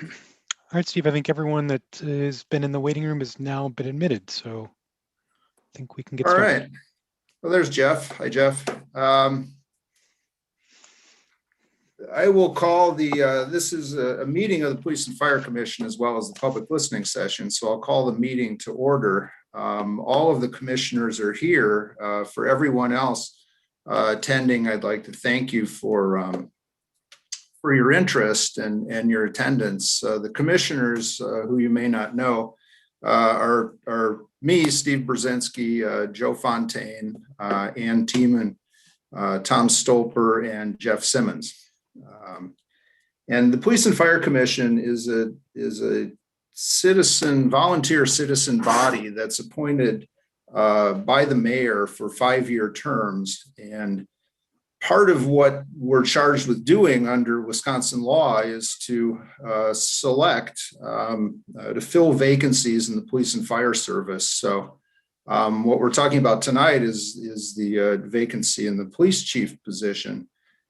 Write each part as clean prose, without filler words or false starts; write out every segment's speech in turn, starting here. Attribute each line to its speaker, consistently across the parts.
Speaker 1: All right, Steve, I think everyone that has been in the waiting room has now been admitted, so I think we can get started.
Speaker 2: All right. Well, there's Jeff. Hi, Jeff. I will call this is a meeting of the Police and Fire Commission as well as the public listening session. So I'll call the meeting to order. All of the commissioners are here. For everyone else attending, I'd like to thank you for your interest and your attendance. The commissioners, who you may not know, are me, Steve Brzezinski, Joe Fontaine, Ann Tiemann, Tom Stolper, and Jeff Simmons. And the Police and Fire Commission is a volunteer citizen body that's appointed by the mayor for 5-year terms. And part of what we're charged with doing under Wisconsin law is to select to fill vacancies in the police and fire service. So what we're talking about tonight is the vacancy in the police chief position.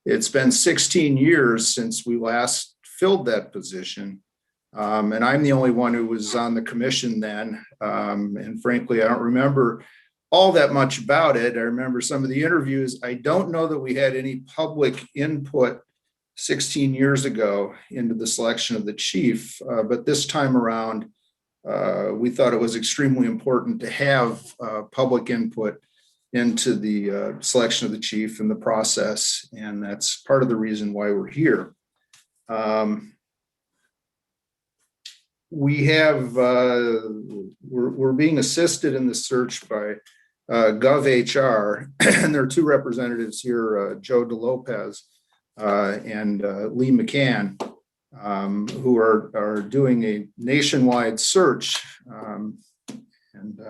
Speaker 2: It's been 16 years since we last filled that position. And I'm the only one who was on the commission then. And frankly, I don't remember all that much about it. I remember some of the interviews. I don't know that we had any public input 16 years ago into the selection of the chief. But this time around, we thought it was extremely important to have public input into the selection of the chief and the process. And that's part of the reason why we're here. We have, we're being assisted in the search by GovHR, and there are 2 representatives here, Joe DeLopez and Lee McCann, who are doing a nationwide search and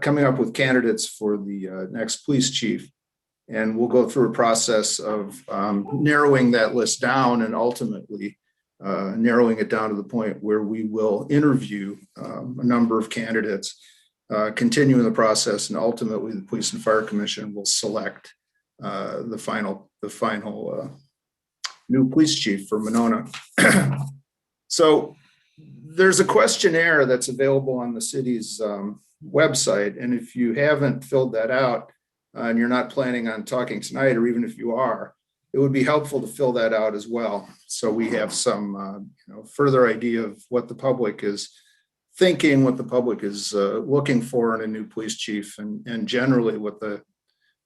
Speaker 2: coming up with candidates for the next police chief. And we'll go through a process of narrowing that list down and ultimately narrowing it down to the point where we will interview a number of candidates, continuing the process, and ultimately the Police and Fire Commission will select the final new police chief for Monona. So there's a questionnaire that's available on the city's website, and if you haven't filled that out and you're not planning on talking tonight, or even if you are, it would be helpful to fill that out as well, so we have some further idea of what the public is thinking, what the public is looking for in a new police chief, and generally what the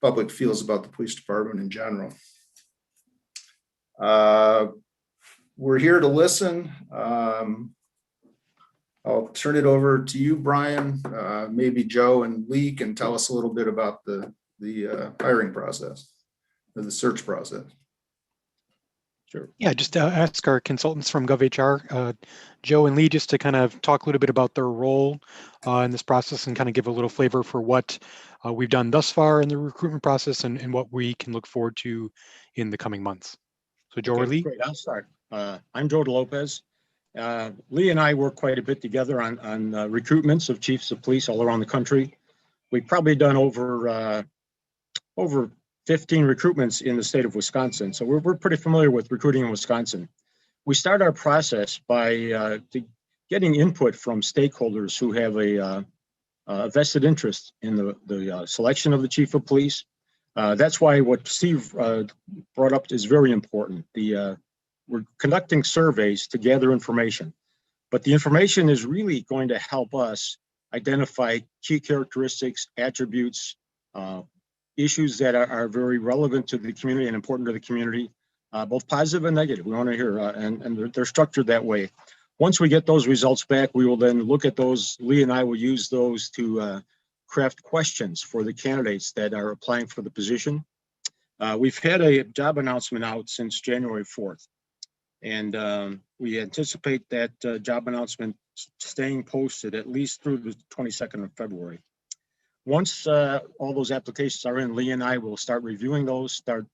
Speaker 2: public feels about the police department in general. We're here to listen. I'll turn it over to you, Brian. Maybe Joe and Lee can tell us a little bit about the hiring process, or the search process.
Speaker 1: Sure. Yeah, just ask our consultants from GovHR, Joe and Lee, just to kind of talk a little bit about their role in this process and kind of give a little flavor for what we've done thus far in the recruitment process and what we can look forward to in the coming months. So Joe or Lee?
Speaker 3: Great, I'll start. I'm Joe DeLopez. Lee and I work quite a bit together on recruitments of chiefs of police all around the country. We've probably done over 15 recruitments in the state of Wisconsin. So we're pretty familiar with recruiting in Wisconsin. We start our process by getting input from stakeholders who have a vested interest in the selection of the chief of police. That's why what Steve brought up is very important. We're conducting surveys to gather information, but the information is really going to help us identify key characteristics, attributes, issues that are very relevant to the community and important to the community, both positive and negative. We want to hear, and they're structured that way. Once we get those results back, we will then look at those. Lee and I will use those to craft questions for the candidates that are applying for the position. We've had a job announcement out since January 4th. And we anticipate that job announcement staying posted at least through the 22nd of February. Once all those applications are in, Lee and I will start reviewing those, start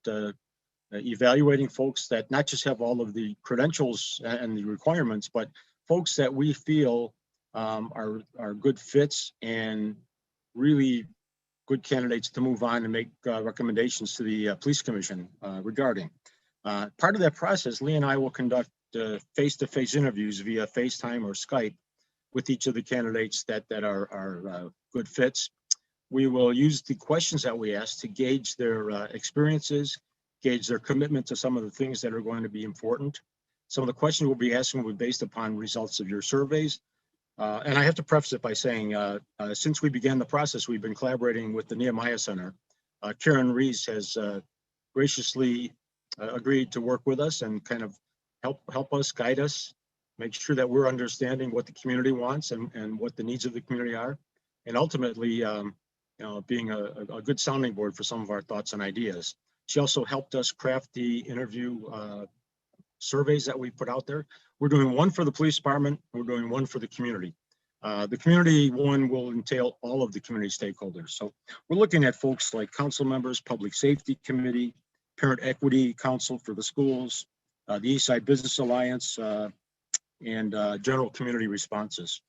Speaker 3: evaluating folks that not just have all of the credentials and the requirements, but folks that we feel are good fits and really good candidates to move on and make recommendations to the police commission regarding. Part of that process, Lee and I will conduct face-to-face interviews via FaceTime or Skype with each of the candidates that are good fits. We will use the questions that we ask to gauge their experiences, gauge their commitment to some of the things that are going to be important. Some of the questions we'll be asking will be based upon results of your surveys. And I have to preface it by saying, since we began the process, we've been collaborating with the Nehemiah Center. Karen Reese has graciously agreed to work with us and kind of help us, guide us, make sure that we're understanding what the community wants and what the needs of the community are, and ultimately, being a good sounding board for some of our thoughts and ideas. She also helped us craft the interview surveys that we put out there. We're doing one for the police department. We're doing one for the community. The community one will entail all of the community stakeholders. So we're looking at folks like council members, public safety committee, parent equity council for the schools, the Eastside Business Alliance, and general community responses.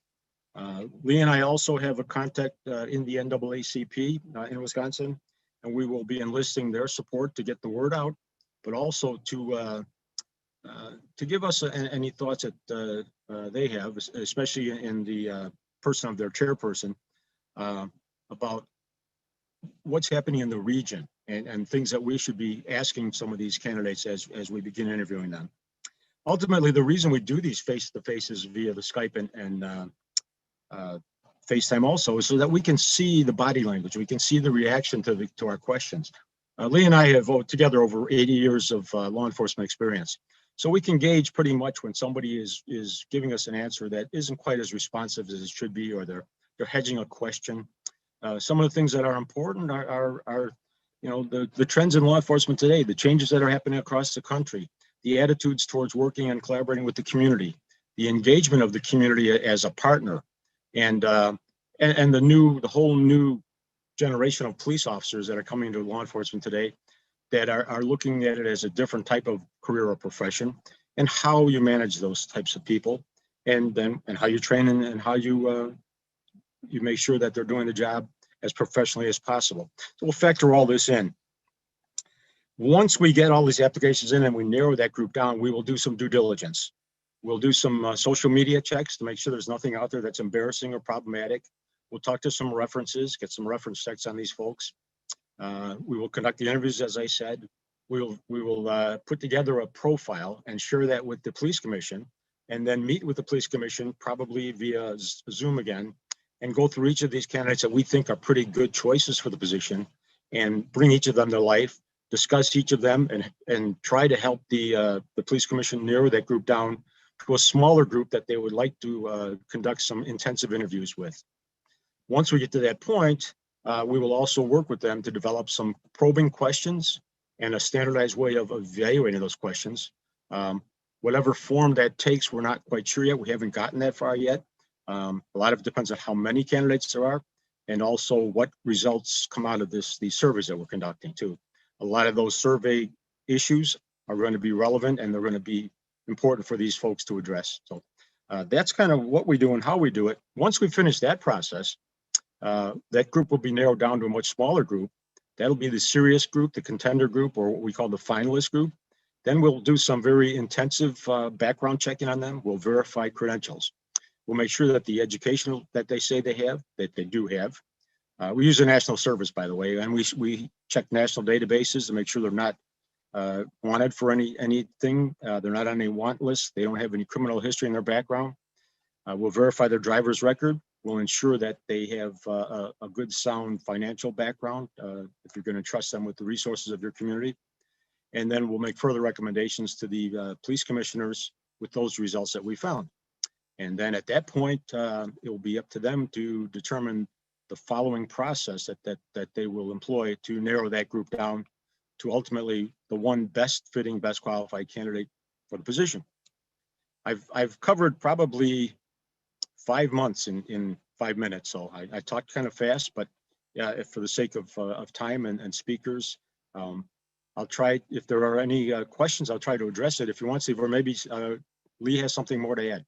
Speaker 3: Lee and I also have a contact in the NAACP in Wisconsin, and we will be enlisting their support to get the word out, but also to give us any thoughts that they have, especially in the person of their chairperson, about what's happening in the region and things that we should be asking some of these candidates as we begin interviewing them. Ultimately, the reason we do these face-to-faces via the Skype and FaceTime also is so that we can see the body language, we can see the reaction to our questions. Lee and I have together over 80 years of law enforcement experience. So we can gauge pretty much when somebody is giving us an answer that isn't quite as responsive as it should be, or they're hedging a question. Some of the things that are important are the trends in law enforcement today, the changes that are happening across the country, the attitudes towards working and collaborating with the community, the engagement of the community as a partner, and the whole new generation of police officers that are coming into law enforcement today that are looking at it as a different type of career or profession, and how you manage those types of people, and how you train and how you make sure that they're doing the job as professionally as possible. So we'll factor all this in. Once we get all these applications in and we narrow that group down, we will do some due diligence. We'll do some social media checks to make sure there's nothing out there that's embarrassing or problematic. We'll talk to some references, get some reference checks on these folks. We will conduct the interviews, as I said. We will put together a profile and share that with the police commission, and then meet with the police commission, probably via Zoom again, and go through each of these candidates that we think are pretty good choices for the position, and bring each of them to life, discuss each of them, and try to help the police commission narrow that group down to a smaller group that they would like to conduct some intensive interviews with. Once we get to that point, we will also work with them to develop some probing questions and a standardized way of evaluating those questions. Whatever form that takes, we're not quite sure yet. We haven't gotten that far yet. A lot of it depends on how many candidates there are, and also what results come out of these surveys that we're conducting too. A lot of those survey issues are going to be relevant, and they're going to be important for these folks to address. So that's kind of what we do and how we do it. Once we finish that process, that group will be narrowed down to a much smaller group. That'll be the serious group, the contender group, or what we call the finalist group. Then we'll do some very intensive background checking on them. We'll verify credentials. We'll make sure that the education that they say they have, that they do have. We use a national service, by the way, and we check national databases to make sure they're not wanted for anything. They're not on a want list. They don't have any criminal history in their background. We'll verify their driver's record. We'll ensure that they have a good, sound financial background if you're going to trust them with the resources of your community. And then we'll make further recommendations to the police commissioners with those results that we found. And then at that point, it will be up to them to determine the following process that they will employ to narrow that group down to ultimately the one best fitting, best qualified candidate for the position. I've covered probably 5 months in 5 minutes, so I talked kind of fast, but yeah, for the sake of time and speakers, I'll try. If there are any questions, I'll try to address it if you want to, or maybe Lee has something more to add.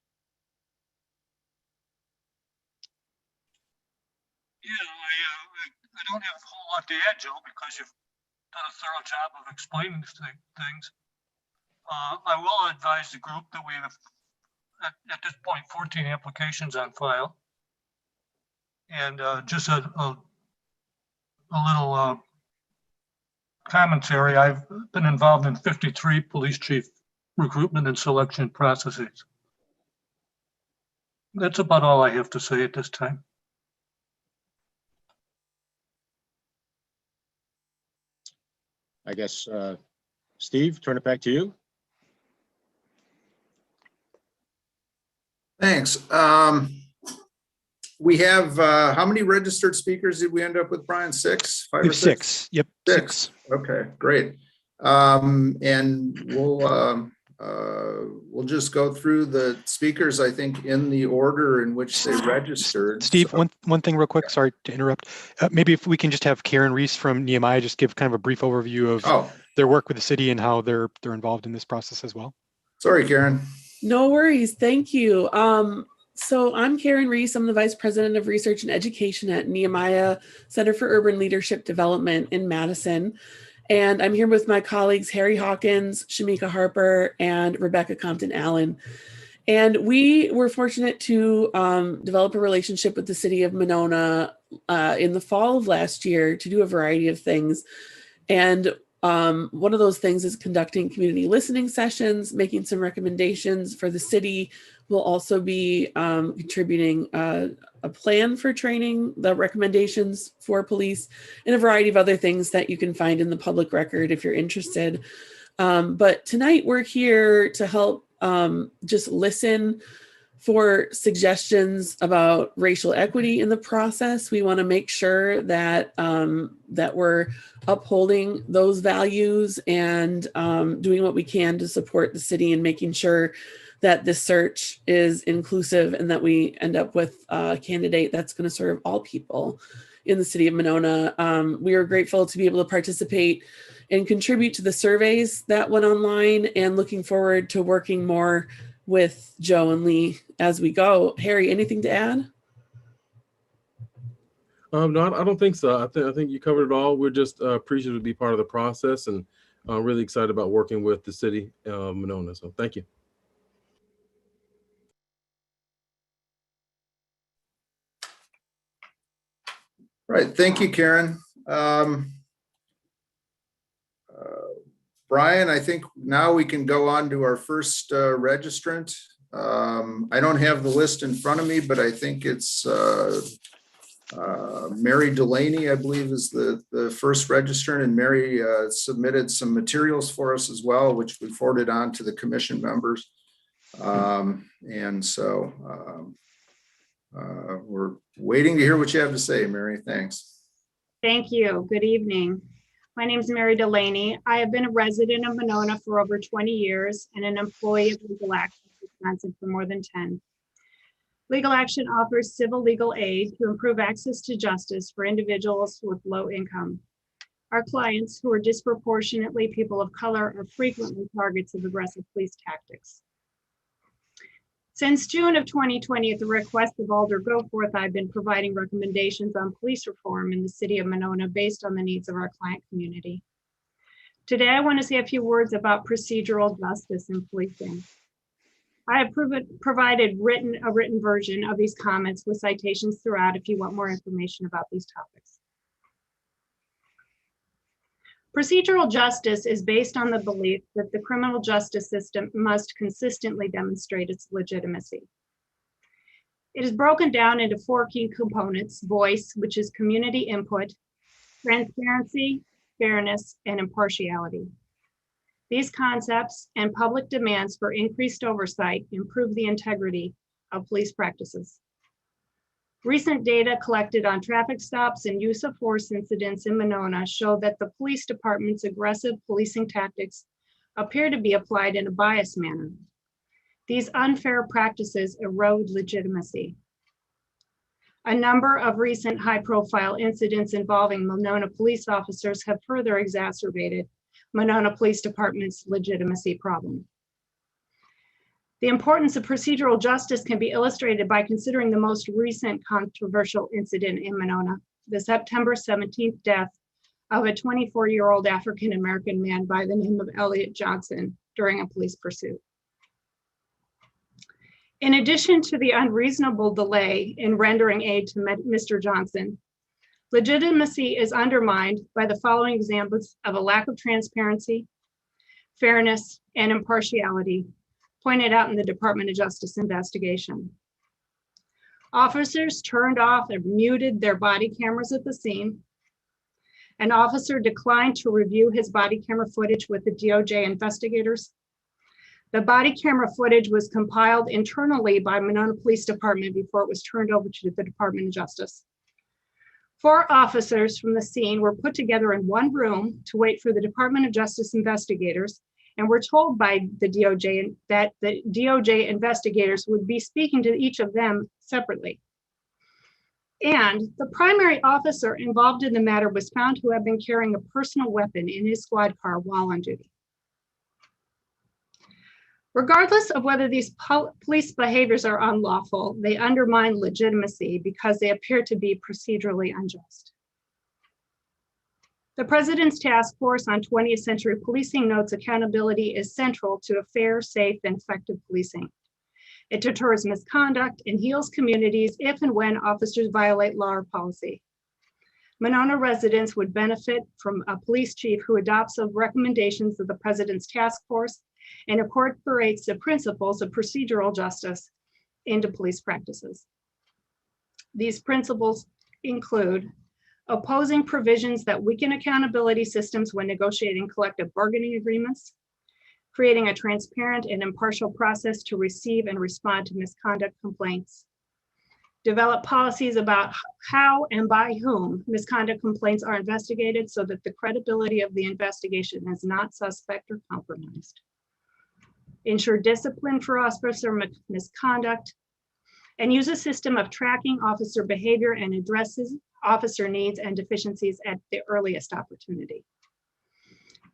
Speaker 4: Yeah, I don't have a whole lot to add, Joe, because you've done a thorough job of explaining things. I will advise the group that we have, at this point, 14 applications on file. And just a little commentary. I've been involved in 53 police chief recruitment and selection processes. That's about all I have to say at this time.
Speaker 3: I guess, Steve, turn it back to you.
Speaker 2: Thanks. We have, how many registered speakers did we end up with, Brian? 6, 5
Speaker 1: We
Speaker 2: or
Speaker 1: have
Speaker 2: 6?
Speaker 1: 6. Yep,
Speaker 2: 6.
Speaker 1: 6.
Speaker 2: Okay, great. And we'll just go through the speakers, I think, in the order in which they registered.
Speaker 1: Steve,
Speaker 2: So-
Speaker 1: one thing real quick, sorry to interrupt. Maybe if we can just have Karen Reese from Nehemiah just give kind of a brief overview of
Speaker 2: Oh,
Speaker 1: their work with the city and how they're involved in this process as well.
Speaker 2: sorry, Karen.
Speaker 5: No worries. Thank you. So I'm Karen Reese. I'm the Vice President of Research and Education at Nehemiah Center for Urban Leadership Development in Madison. And I'm here with my colleagues, Harry Hawkins, Shamika Harper, and Rebecca Compton Allen. And we were fortunate to develop a relationship with the city of Monona in the fall of last year to do a variety of things. And one of those things is conducting community listening sessions, making some recommendations for the city. We'll also be contributing a plan for training, the recommendations for police, and a variety of other things that you can find in the public record if you're interested. But tonight we're here to help just listen for suggestions about racial equity in the process. We want to make sure that that we're upholding those values and doing what we can to support the city and making sure that this search is inclusive and that we end up with a candidate that's going to serve all people in the city of Monona. We are grateful to be able to participate and contribute to the surveys that went online, and looking forward to working more with Joe and Lee as we go. Harry, anything to add?
Speaker 6: No, I don't think so. I think you covered it all. We're just appreciative to be part of the process, and really excited about working with the city of Monona. So thank you.
Speaker 2: Right. Thank you, Karen. Brian, I think now we can go on to our first registrant. I don't have the list in front of me, but I think it's Mary Delaney, I believe, is the first registrant, and Mary submitted some materials for us as well, which we forwarded on to the commission members. And so we're waiting to hear what you have to say, Mary. Thanks.
Speaker 7: Thank you. Good evening. My name is Mary Delaney. I have been a resident of Monona for over 20 years and an employee of Legal Action Wisconsin for more than 10. Legal Action offers civil legal aid to improve access to justice for individuals with low income. Our clients, who are disproportionately people of color, are frequently targets of aggressive police tactics. Since June of 2020, at the request of Alder Goforth, I've been providing recommendations on police reform in the city of Monona based on the needs of our client community. Today, I want to say a few words about procedural justice in policing. I have provided a written version of these comments with citations throughout if you want more information about these topics. Procedural justice is based on the belief that the criminal justice system must consistently demonstrate its legitimacy. It is broken down into 4 key components: voice, which is community input, transparency, fairness, and impartiality. These concepts and public demands for increased oversight improve the integrity of police practices. Recent data collected on traffic stops and use of force incidents in Monona show that the police department's aggressive policing tactics appear to be applied in a biased manner. These unfair practices erode legitimacy. A number of recent high-profile incidents involving Monona police officers have further exacerbated Monona Police Department's legitimacy problem. The importance of procedural justice can be illustrated by considering the most recent controversial incident in Monona, the September 17th death of a 24-year-old African-American man by the name of Elliot Johnson during a police pursuit. In addition to the unreasonable delay in rendering aid to Mr. Johnson, legitimacy is undermined by the following examples of a lack of transparency, fairness, and impartiality pointed out in the Department of Justice investigation. Officers turned off and muted their body cameras at the scene. An officer declined to review his body camera footage with the DOJ investigators. The body camera footage was compiled internally by Monona Police Department before it was turned over to the Department of Justice. 4 officers from the scene were put together in one room to wait for the Department of Justice investigators, and were told by the DOJ that the DOJ investigators would be speaking to each of them separately. And the primary officer involved in the matter was found to have been carrying a personal weapon in his squad car while on duty. Regardless of whether these police behaviors are unlawful, they undermine legitimacy because they appear to be procedurally unjust. The President's Task Force on 20th Century Policing notes accountability is central to a fair, safe, and effective policing. It deters misconduct and heals communities if and when officers violate law or policy. Monona residents would benefit from a police chief who adopts the recommendations of the President's Task Force and incorporates the principles of procedural justice into police practices. These principles include opposing provisions that weaken accountability systems when negotiating collective bargaining agreements, creating a transparent and impartial process to receive and respond to misconduct complaints, develop policies about how and by whom misconduct complaints are investigated so that the credibility of the investigation is not suspect or compromised, ensure discipline for officer misconduct, and use a system of tracking officer behavior and addresses officer needs and deficiencies at the earliest opportunity.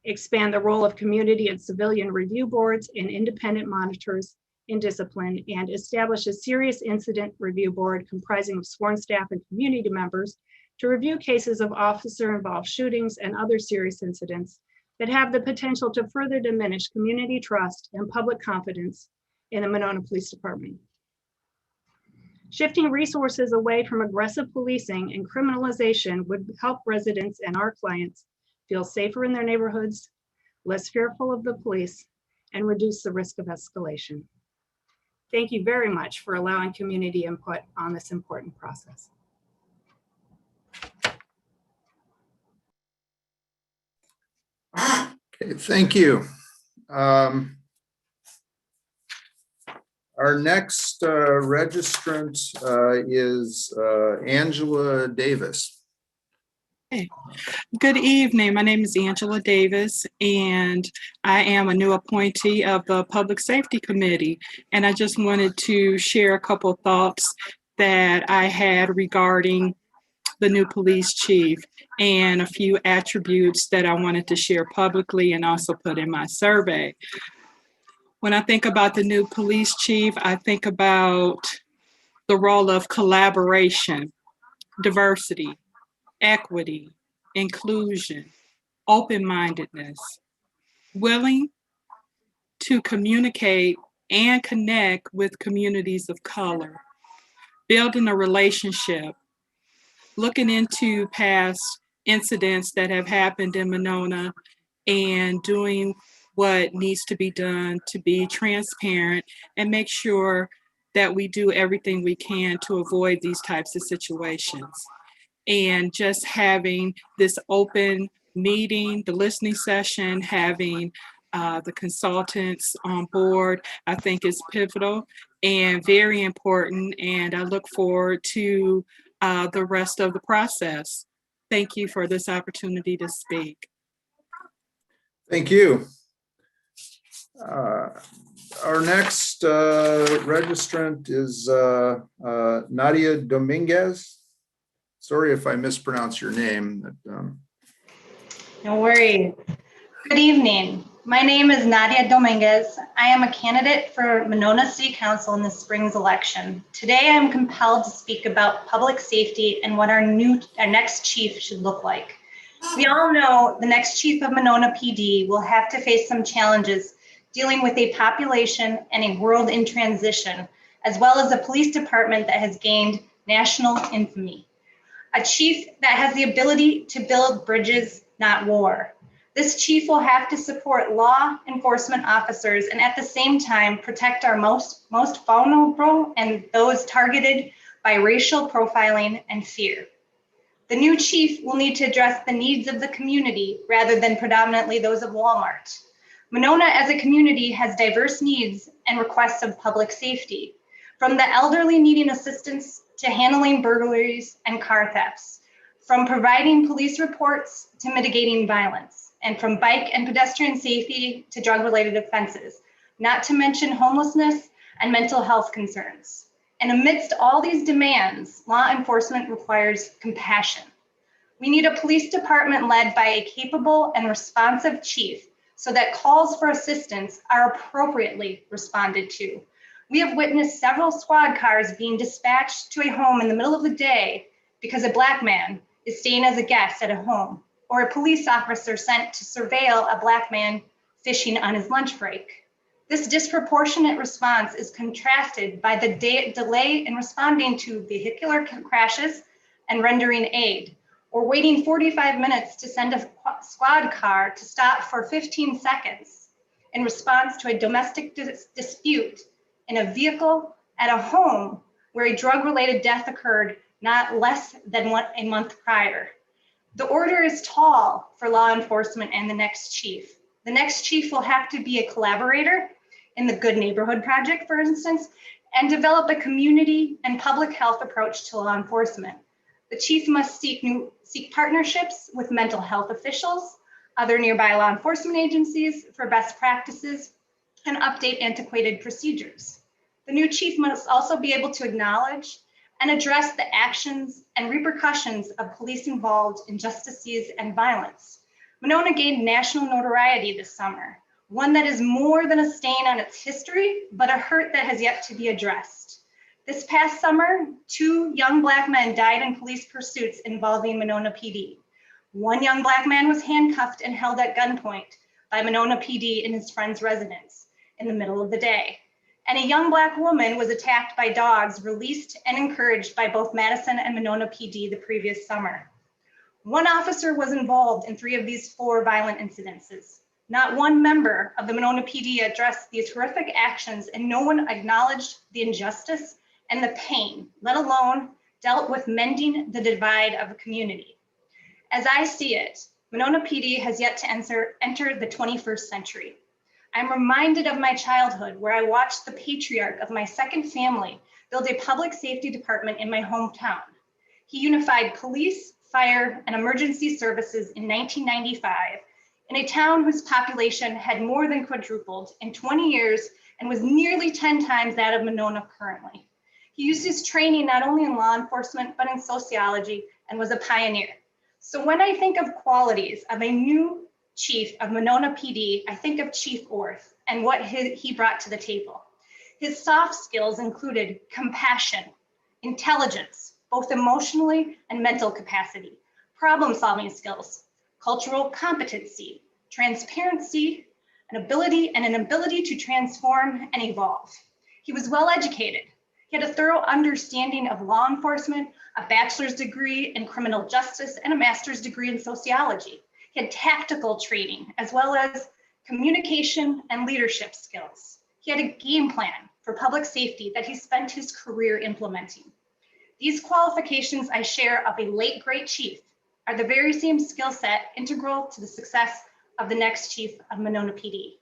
Speaker 7: Expand the role of community and civilian review boards and independent monitors in discipline, and establish a serious incident review board comprising of sworn staff and community members to review cases of officer-involved shootings and other serious incidents that have the potential to further diminish community trust and public confidence in the Monona Police Department. Shifting resources away from aggressive policing and criminalization would help residents and our clients feel safer in their neighborhoods, less fearful of the police, and reduce the risk of escalation. Thank you very much for allowing community input on this important process.
Speaker 2: Okay, thank you. Our next registrant is Angela Davis.
Speaker 8: Hey. Good evening. My name is Angela Davis, and I am a new appointee of the Public Safety Committee. And I just wanted to share a couple thoughts that I had regarding the new police chief and a few attributes that I wanted to share publicly and also put in my survey. When I think about the new police chief, I think about the role of collaboration, diversity, equity, inclusion, open-mindedness, willing to communicate and connect with communities of color, building a relationship, looking into past incidents that have happened in Monona and doing what needs to be done to be transparent and make sure that we do everything we can to avoid these types of situations. And just having this open meeting, the listening session, having the consultants on board, I think is pivotal and very important. And I look forward to the rest of the process. Thank you for this opportunity to speak.
Speaker 2: Thank you. Our next registrant is Nadia Dominguez. Sorry if I mispronounce your name.
Speaker 9: No worries. Good evening. My name is Nadia Dominguez. I am a candidate for Monona City Council in the spring's election. Today, I am compelled to speak about public safety and what our next chief should look like. We all know the next chief of Monona PD will have to face some challenges dealing with a population and a world in transition, as well as a police department that has gained national infamy. A chief that has the ability to build bridges, not war. This chief will have to support law enforcement officers and at the same time protect our most vulnerable and those targeted by racial profiling and fear. The new chief will need to address the needs of the community rather than predominantly those of Walmart. Monona as a community has diverse needs and requests of public safety, from the elderly needing assistance to handling burglaries and car thefts, from providing police reports to mitigating violence, and from bike and pedestrian safety to drug-related offenses, not to mention homelessness and mental health concerns. And amidst all these demands, law enforcement requires compassion. We need a police department led by a capable and responsive chief so that calls for assistance are appropriately responded to. We have witnessed several squad cars being dispatched to a home in the middle of the day because a Black man is staying as a guest at a home, or a police officer sent to surveil a Black man fishing on his lunch break. This disproportionate response is contrasted by the delay in responding to vehicular crashes and rendering aid, or waiting 45 minutes to send a squad car to stop for 15 seconds in response to a domestic dispute in a vehicle at a home where a drug-related death occurred not less than a month prior. The order is tall for law enforcement and the next chief. The next chief will have to be a collaborator in the Good Neighborhood Project, for instance, and develop a community and public health approach to law enforcement. The chief must seek partnerships with mental health officials, other nearby law enforcement agencies for best practices, and update antiquated procedures. The new chief must also be able to acknowledge and address the actions and repercussions of police involved in injustices and violence. Monona gained national notoriety this summer, one that is more than a stain on its history, but a hurt that has yet to be addressed. This past summer, 2 young Black men died in police pursuits involving Monona PD. One young Black man was handcuffed and held at gunpoint by Monona PD in his friend's residence in the middle of the day. And a young Black woman was attacked by dogs released and encouraged by both Madison and Monona PD the previous summer. One officer was involved in 3 of these 4 violent incidences. Not one member of the Monona PD addressed these horrific actions, and no one acknowledged the injustice and the pain, let alone dealt with mending the divide of a community. As I see it, Monona PD has yet to enter the 21st century. I'm reminded of my childhood where I watched the patriarch of my second family build a public safety department in my hometown. He unified police, fire, and emergency services in 1995 in a town whose population had more than quadrupled in 20 years and was nearly 10 times that of Monona currently. He used his training not only in law enforcement, but in sociology, and was a pioneer. So when I think of qualities of a new chief of Monona PD, I think of Chief Orth and what he brought to the table. His soft skills included compassion, intelligence, both emotionally and mental capacity, problem-solving skills, cultural competency, transparency, an ability to transform and evolve. He was well educated. He had a thorough understanding of law enforcement, a bachelor's degree in criminal justice, and a master's degree in sociology. He had tactical training, as well as communication and leadership skills. He had a game plan for public safety that he spent his career implementing. These qualifications I share of a late great chief are the very same skill set integral to the success of the next chief of Monona PD.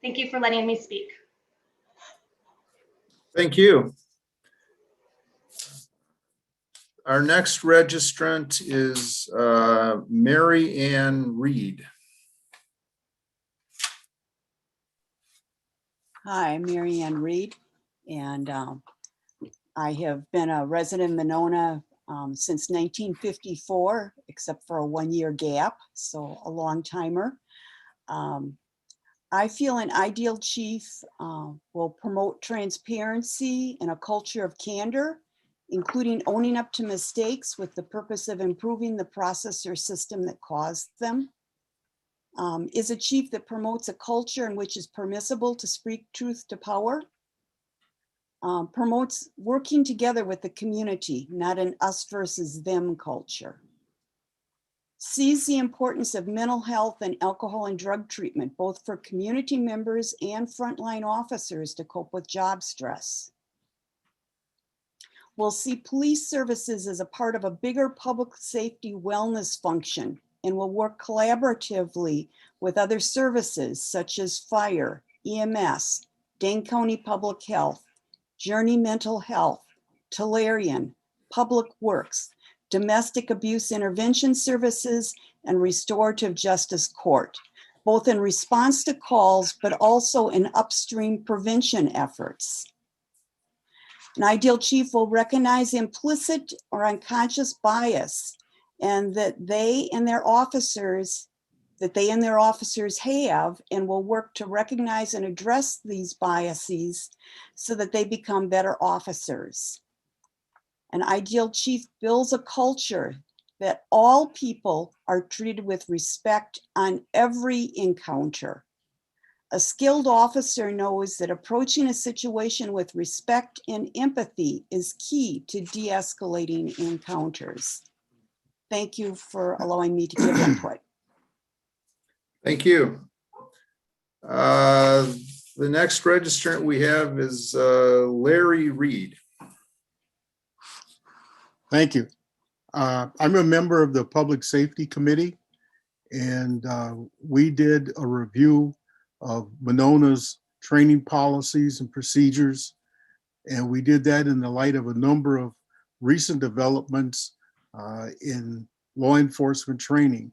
Speaker 9: Thank you for letting me speak.
Speaker 2: Thank you. Our next registrant is Marianne Reed.
Speaker 10: Hi, I'm Marianne Reed, and I have been a resident in Monona since 1954, except for a 1-year gap, so a long timer. I feel an ideal chief will promote transparency and a culture of candor, including owning up to mistakes with the purpose of improving the process or system that caused them. Is a chief that promotes a culture in which is permissible to speak truth to power. Promotes working together with the community, not an us versus them culture. Sees the importance of mental health and alcohol and drug treatment, both for community members and frontline officers to cope with job stress. Will see police services as a part of a bigger public safety wellness function and will work collaboratively with other services such as fire, EMS, Dane County Public Health, Journey Mental Health, Tolarian, Public Works, Domestic Abuse Intervention Services, and Restorative Justice Court, both in response to calls, but also in upstream prevention efforts. An ideal chief will recognize implicit or unconscious bias and that they and their officers have, and will work to recognize and address these biases so that they become better officers. An ideal chief builds a culture that all people are treated with respect on every encounter. A skilled officer knows that approaching a situation with respect and empathy is key to de-escalating encounters. Thank you for allowing me to give input.
Speaker 2: Thank you. The next registrant we have is Larry Reed.
Speaker 11: Thank you. I'm a member of the Public Safety Committee, and we did a review of Monona's training policies and procedures. And we did that in the light of a number of recent developments in law enforcement training.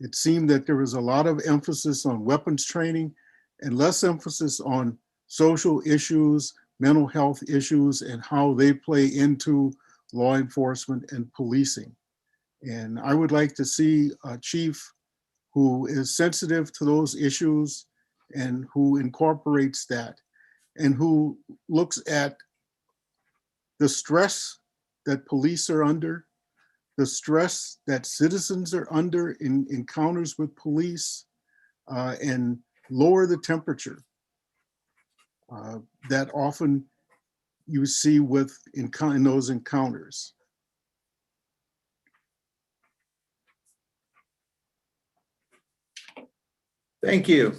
Speaker 11: It seemed that there was a lot of emphasis on weapons training and less emphasis on social issues, mental health issues, and how they play into law enforcement and policing. And I would like to see a chief who is sensitive to those issues and who incorporates that and who looks at the stress that police are under, the stress that citizens are under in encounters with police, and lower the temperature that often you see in those encounters.
Speaker 2: Thank you.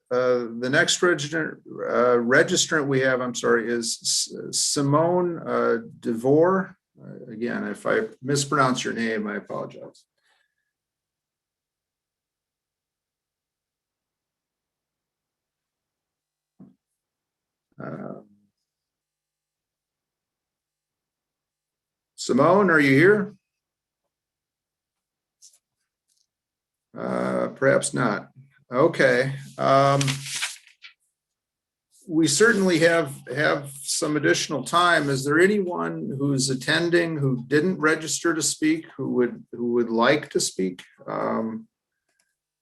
Speaker 2: The next registrant we have, is Simone DeVore. Again, if I mispronounce your name, I apologize. Simone, are you here? Perhaps not. Okay. We certainly have some additional time. Is there anyone who's attending who didn't register to speak, who would like to speak?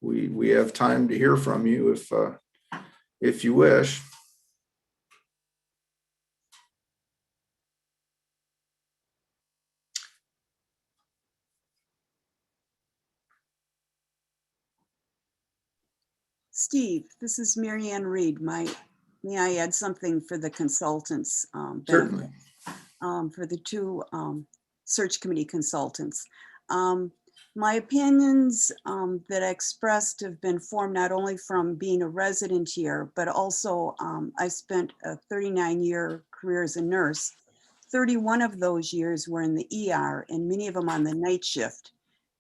Speaker 2: We have time to hear from you if you wish.
Speaker 10: Steve, this is Marianne Reed. May I add something for the consultants?
Speaker 2: Certainly.
Speaker 10: For the two search committee consultants. My opinions that I expressed have been formed not only from being a resident here, but also I spent a 39-year career as a nurse. 31 of those years were in the ER and many of them on the night shift.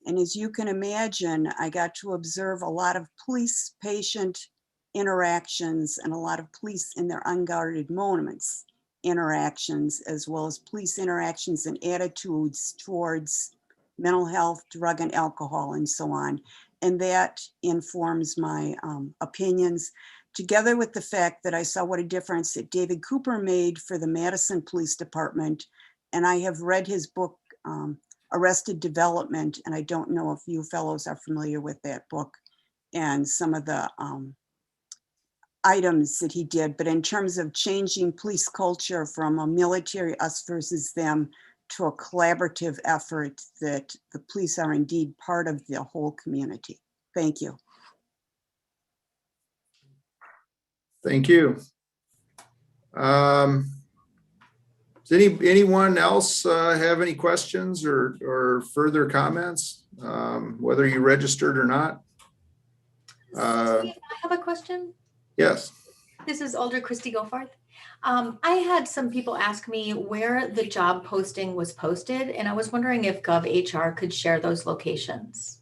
Speaker 10: And as you can imagine, I got to observe a lot of police-patient interactions and a lot of police in their unguarded moments interactions, as well as police interactions and attitudes towards mental health, drug and alcohol, and so on. And that informs my opinions, together with the fact that I saw what a difference that David Cooper made for the Madison Police Department. And I have read his book, Arrested Development, and I don't know if you fellows are familiar with that book and some of the items that he did, but in terms of changing police culture from a military us versus them to a collaborative effort that the police are indeed part of the whole community. Thank you.
Speaker 2: Thank you. Does anyone else have any questions or further comments, whether you registered or not?
Speaker 12: I have a question.
Speaker 2: Yes.
Speaker 12: This is Alder Christy Goforth. I had some people ask me where the job posting was posted, and I was wondering if GovHR could share those locations.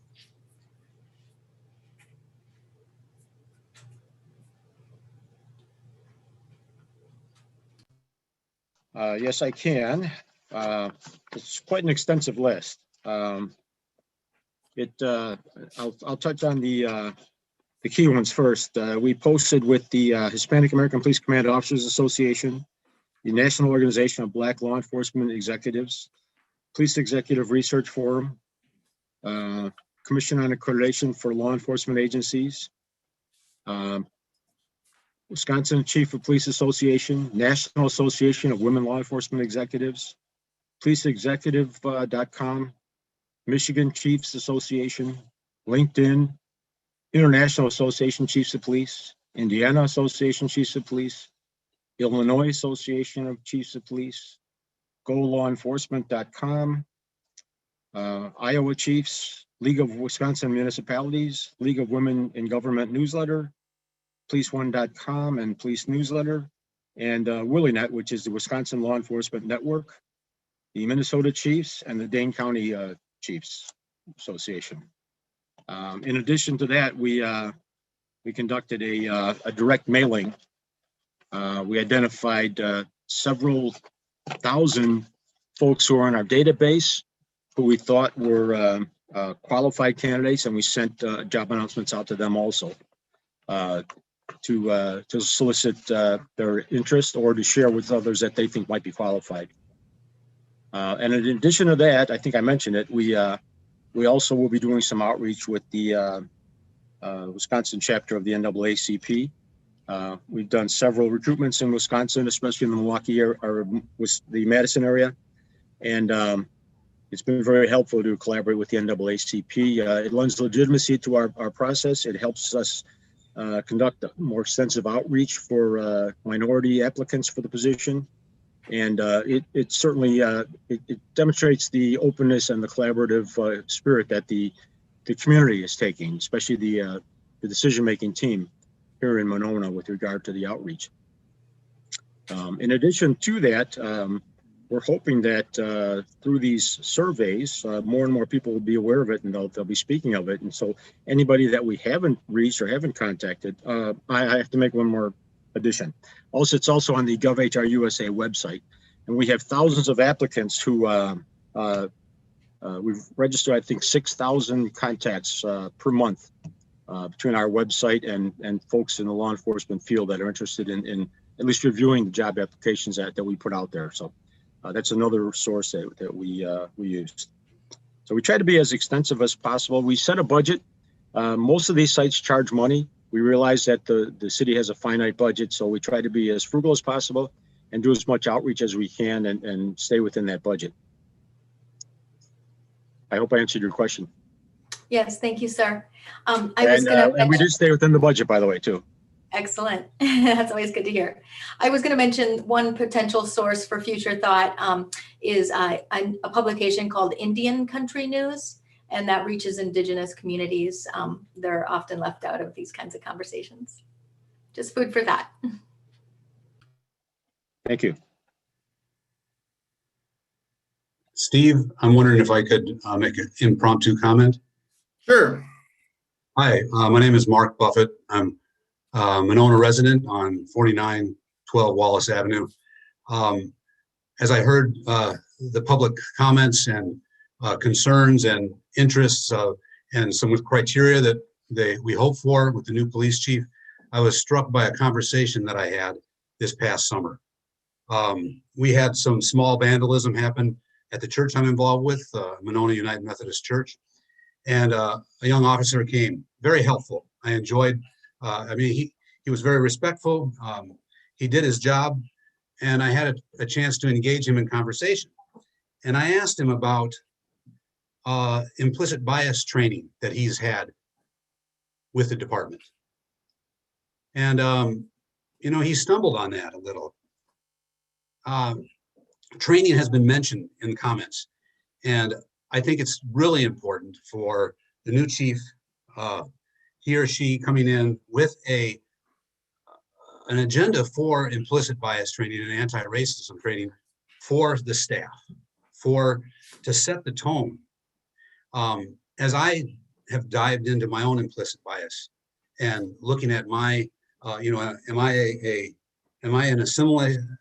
Speaker 3: Yes, I can. It's quite an extensive list. I'll touch on the key ones first. We posted with the Hispanic American Police Command Officers Association, the National Organization of Black Law Enforcement Executives, Police Executive Research Forum, Commission on Accreditation for Law Enforcement Agencies, Wisconsin Chief of Police Association, National Association of Women Law Enforcement Executives, policeexecutive.com, Michigan Chiefs Association, LinkedIn, International Association Chiefs of Police, Indiana Association Chiefs of Police, Illinois Association of Chiefs of Police, golawenforcement.com, Iowa Chiefs, League of Wisconsin Municipalities, League of Women in Government newsletter, policeone.com and police newsletter, and WillieNet, which is the Wisconsin Law Enforcement Network, the Minnesota Chiefs, and the Dane County Chiefs Association. In addition to that, we conducted a direct mailing. We identified several thousand folks who are in our database who we thought were qualified candidates, and we sent job announcements out to them also to solicit their interest or to share with others that they think might be qualified. And in addition to that, I think I mentioned it, we also will be doing some outreach with the Wisconsin chapter of the NAACP. We've done several recruitments in Wisconsin, especially in the Milwaukee area, or the Madison area. And it's been very helpful to collaborate with the NAACP. It lends legitimacy to our process. It helps us conduct a more extensive outreach for minority applicants for the position. And it certainly it demonstrates the openness and the collaborative spirit that the community is taking, especially the decision-making team here in Monona with regard to the outreach. In addition to that, we're hoping that through these surveys, more and more people will be aware of it, and they'll be speaking of it. And so anybody that we haven't reached or haven't contacted, I have to make one more addition. Also, it's also on the GovHR USA website, and we have thousands of applicants who we've registered, I think, 6,000 contacts per month between our website and folks in the law enforcement field that are interested in at least reviewing the job applications that we put out there. So that's another source that we used. So we try to be as extensive as possible. We set a budget. Most of these sites charge money. We realize that the city has a finite budget, so we try to be as frugal as possible and do as much outreach as we can and stay within that budget. I hope I answered your question.
Speaker 12: Yes, thank you, sir.
Speaker 3: And we did stay within the budget, by the way, too.
Speaker 12: Excellent. That's always good to hear. I was going to mention one potential source for future thought is a publication called Indian Country News, and that reaches Indigenous communities. They're often left out of these kinds of conversations. Just food for thought.
Speaker 3: Thank you.
Speaker 13: Steve, I'm wondering if I could make an impromptu comment.
Speaker 2: Sure.
Speaker 13: Hi, my name is Mark Buffett. I'm a Monona resident on 4912 Wallace Avenue. As I heard the public comments and concerns and interests and some criteria that we hope for with the new police chief, I was struck by a conversation that I had this past summer. We had some small vandalism happen at the church I'm involved with, Monona United Methodist Church. And a young officer came, very helpful. I enjoyed, I mean, he was very respectful. He did his job, and I had a chance to engage him in conversation. And I asked him about implicit bias training that he's had with the department. And, you know, he stumbled on that a little. Training has been mentioned in the comments, and I think it's really important for the new chief, he or she coming in with an agenda for implicit bias training and anti-racism training for the staff, to set the tone. As I have dived into my own implicit bias and looking at my, you know, am I in assimilation?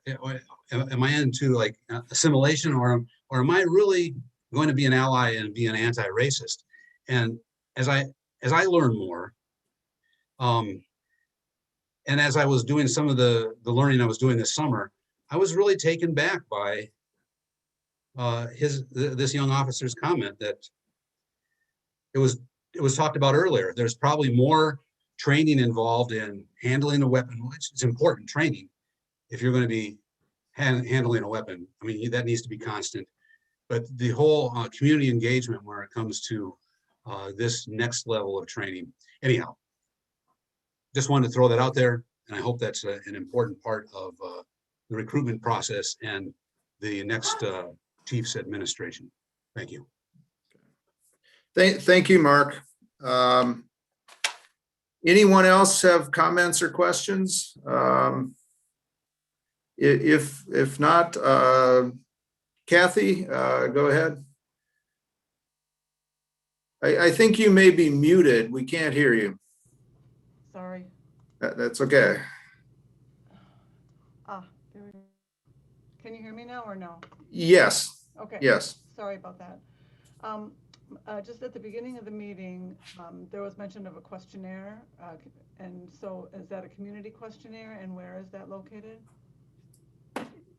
Speaker 13: Am I into like assimilation, or am I really going to be an ally and be an anti-racist? And as I learn more, and as I was doing some of the learning I was doing this summer, I was really taken back by this young officer's comment that it was talked about earlier. There's probably more training involved in handling a weapon, which is important training if you're going to be handling a weapon. I mean, that needs to be constant. But the whole community engagement where it comes to this next level of training. Anyhow, just wanted to throw that out there, and I hope that's an important part of the recruitment process and the next chief's administration. Thank you.
Speaker 2: Thank you, Mark. Anyone else have comments or questions? If not, Kathy, go ahead. I think you may be muted. We can't hear you.
Speaker 14: Sorry.
Speaker 2: That's okay.
Speaker 14: There we go. Can you hear me now or no?
Speaker 2: Yes.
Speaker 14: Okay.
Speaker 2: Yes.
Speaker 14: Sorry about that. Just at the beginning of the meeting, there was mention of a questionnaire. And so is that a community questionnaire, and where is that located?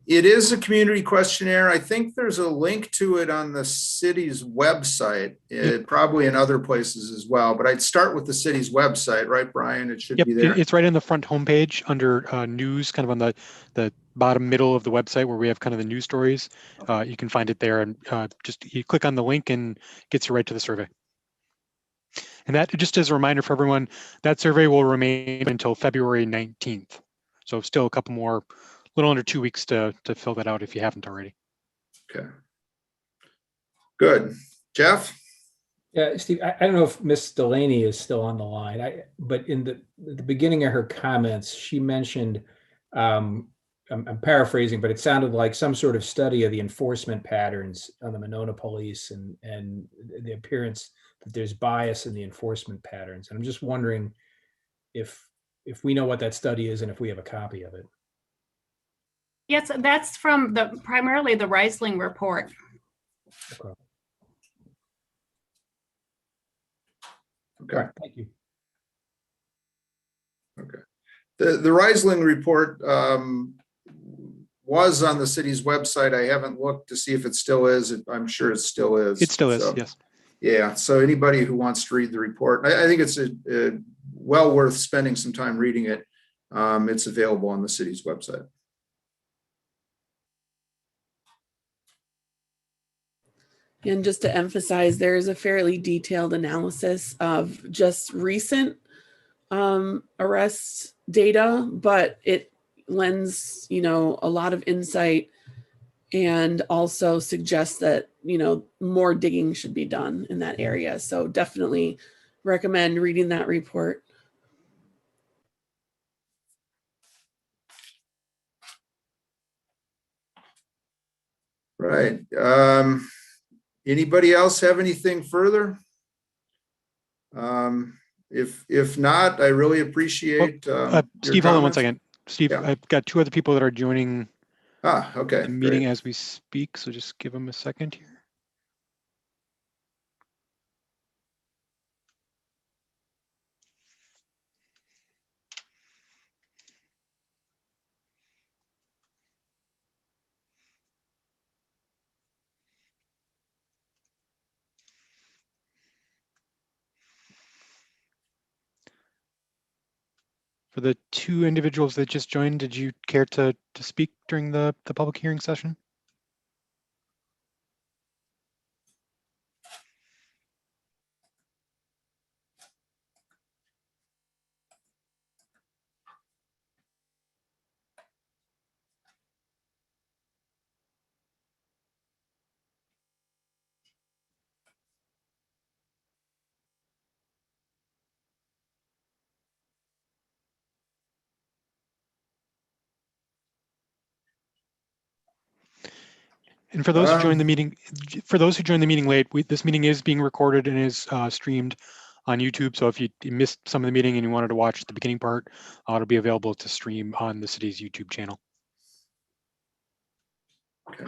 Speaker 2: It is a community questionnaire. I think there's a link to it on the city's website, probably in other places as well. But I'd start with the city's website, right, Brian? It should be there.
Speaker 1: It's right on the front homepage under news, kind of on the bottom middle of the website where we have kind of the news stories.
Speaker 14: Okay.
Speaker 1: You can find it there, and just you click on the link and gets you right to the survey. And that, just as a reminder for everyone, that survey will remain until February 19th. So still a couple more, little under 2 weeks to fill that out if you haven't already.
Speaker 2: Okay. Good. Jeff?
Speaker 15: Yeah, Steve, I don't know if Miss Delaney is still on the line, but in the beginning of her comments, she mentioned, I'm paraphrasing, but it sounded like some sort of study of the enforcement patterns on the Monona police and the appearance that there's bias in the enforcement patterns. And I'm just wondering if we know what that study is and if we have a copy of it.
Speaker 7: Yes, that's from primarily the Reisling report.
Speaker 15: Okay.
Speaker 2: Okay.
Speaker 15: Right, thank you.
Speaker 2: Okay. The Reisling report was on the city's website. I haven't looked to see if it still is. I'm sure it still is.
Speaker 1: It still is, yes.
Speaker 2: Yeah, so anybody who wants to read the report, I think it's well worth spending some time reading it. It's available on the city's website.
Speaker 5: And just to emphasize, there is a fairly detailed analysis of just recent arrest data, but it lends, a lot of insight and also suggests that, more digging should be done in that area. So definitely recommend reading that report.
Speaker 2: Right. Anybody else have anything further? If not, I really appreciate
Speaker 1: Steve, hold on one second. Steve,
Speaker 2: yeah.
Speaker 1: I've got two other people that are joining
Speaker 2: okay,
Speaker 1: the meeting
Speaker 2: great.
Speaker 1: as we speak, so just give them a second here. For the two individuals that just joined, did you care to speak during the public hearing session? And for those who joined the meeting, late, this meeting is being recorded and is streamed on YouTube. So if you missed some of the meeting and you wanted to watch the beginning part, it'll be available to stream on the city's YouTube channel.
Speaker 2: Okay.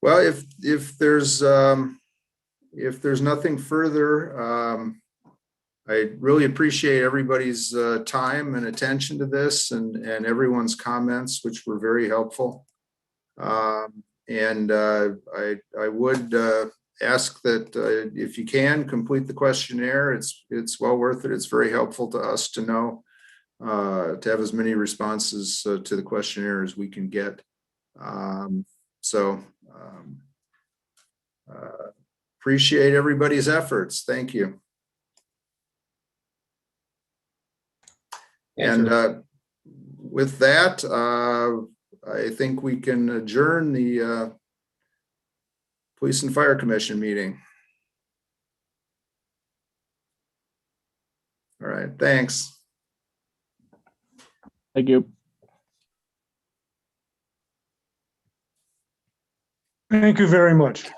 Speaker 2: Well, if there's nothing further, I really appreciate everybody's time and attention to this and everyone's comments, which were very helpful. And I would ask that if you can complete the questionnaire, it's well worth it. It's very helpful to us to know, to have as many responses to the questionnaire as we can get. Appreciate everybody's efforts. Thank you. And with that, I think we can adjourn the Police and Fire Commission meeting. All right, thanks.
Speaker 16: Thank you.
Speaker 4: Thank you very much.